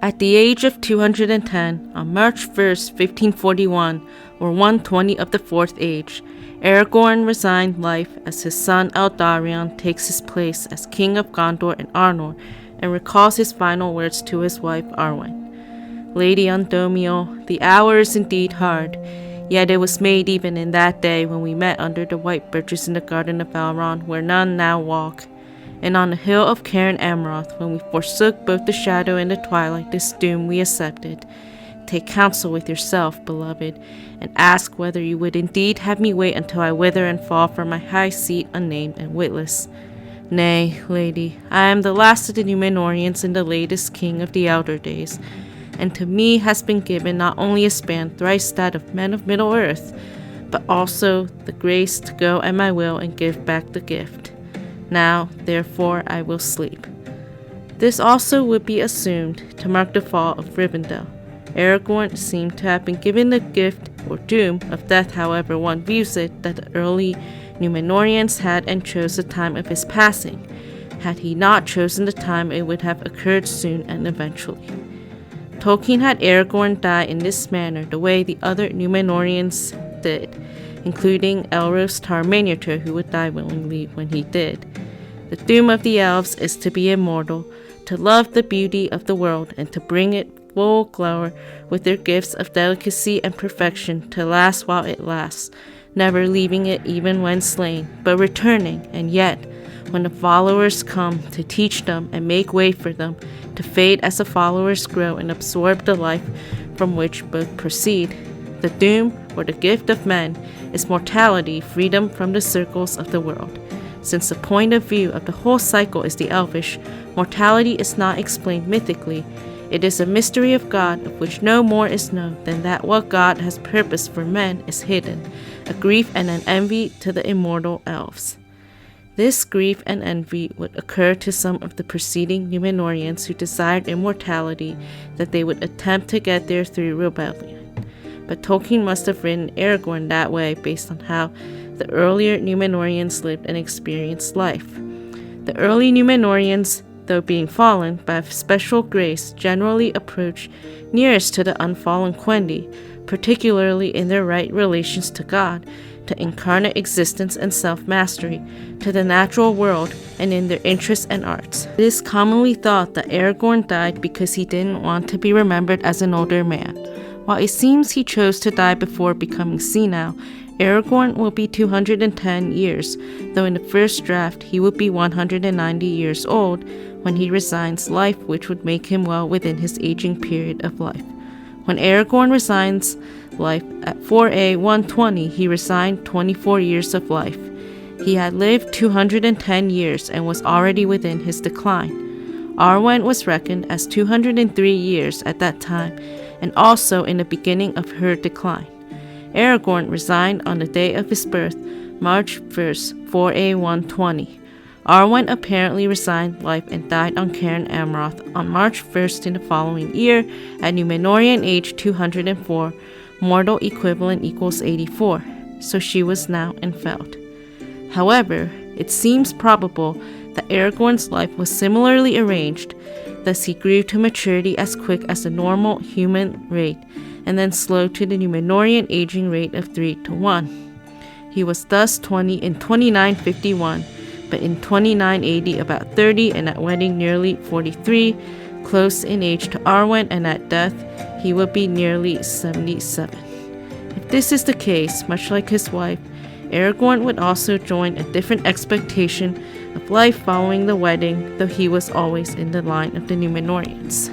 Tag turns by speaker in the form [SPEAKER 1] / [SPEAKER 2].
[SPEAKER 1] At the age of 210, on March 1st, 1541, or 120 of the Fourth Age, Aragorn resigned life as his son Eldarion takes his place as king of Gondor and Arnor and recalls his final words to his wife Arwen. Lady Undómiel, the hour is indeed hard, yet it was made even in that day when we met under the white birches in the garden of Elrond where none now walk. And on the hill of Cerin Amroth, when we forsook both the shadow and the twilight, this doom we accepted. Take counsel with yourself, beloved, and ask whether you would indeed have me wait until I wither and fall from my high seat unnamed and witless. Nay, lady, I am the last of the Númenóreans and the latest king of the elder days, and to me has been given not only a span thrice that of men of Middle-earth, but also the grace to go at my will and give back the gift. Now, therefore, I will sleep. This also would be assumed to mark the fall of Rivendell. Aragorn seemed to have been given the gift or doom of death, however one views it, that the early Númenóreans had and chose the time of his passing. Had he not chosen the time, it would have occurred soon and eventually. Tolkien had Aragorn die in this manner the way the other Númenóreans did, including Elrond's Tar-Miniature, who would die willingly when he did. The doom of the elves is to be immortal, to love the beauty of the world, and to bring it full glower with their gifts of delicacy and perfection to last while it lasts, never leaving it even when slain, but returning, and yet, when the followers come, to teach them and make way for them, to fade as the followers grow and absorb the life from which both proceed. The doom, or the gift of men, is mortality, freedom from the circles of the world. Since the point of view of the whole cycle is the elvish, mortality is not explained mythically. It is a mystery of God of which no more is known than that what God has purposed for men is hidden, a grief and an envy to the immortal elves. This grief and envy would occur to some of the preceding Númenóreans who desired immortality, that they would attempt to get there through rebellion. But Tolkien must have written Aragorn that way based on how the earlier Númenóreans lived and experienced life. The early Númenóreans, though being fallen, by special grace generally approach nearest to the unfallen Quendi, particularly in their right relations to God, to incarnate existence and self-mastery, to the natural world, and in their interests and arts. It is commonly thought that Aragorn died because he didn't want to be remembered as an older man. While it seems he chose to die before becoming senile, Aragorn will be 210 years, though in the first draft he would be 190 years old when he resigns life, which would make him well within his aging period of life. When Aragorn resigns life at 4A 120, he resigned 24 years of life. He had lived 210 years and was already within his decline. Arwen was reckoned as 203 years at that time, and also in the beginning of her decline. Aragorn resigned on the day of his birth, March 1st, 4A 120. Arwen apparently resigned life and died on Cerin Amroth on March 1st in the following year at Númenórean age 204, mortal equivalent equals 84, so she was now enfelled. However, it seems probable that Aragorn's life was similarly arranged, thus he grew to maturity as quick as the normal human rate, and then slow to the Númenórean aging rate of 3:1. He was thus 20 in 2951, but in 2980 about 30, and at wedding nearly 43, close in age to Arwen, and at death he would be nearly 77. If this is the case, much like his wife, Aragorn would also join a different expectation of life following the wedding, though he was always in the line of the Númenóreans.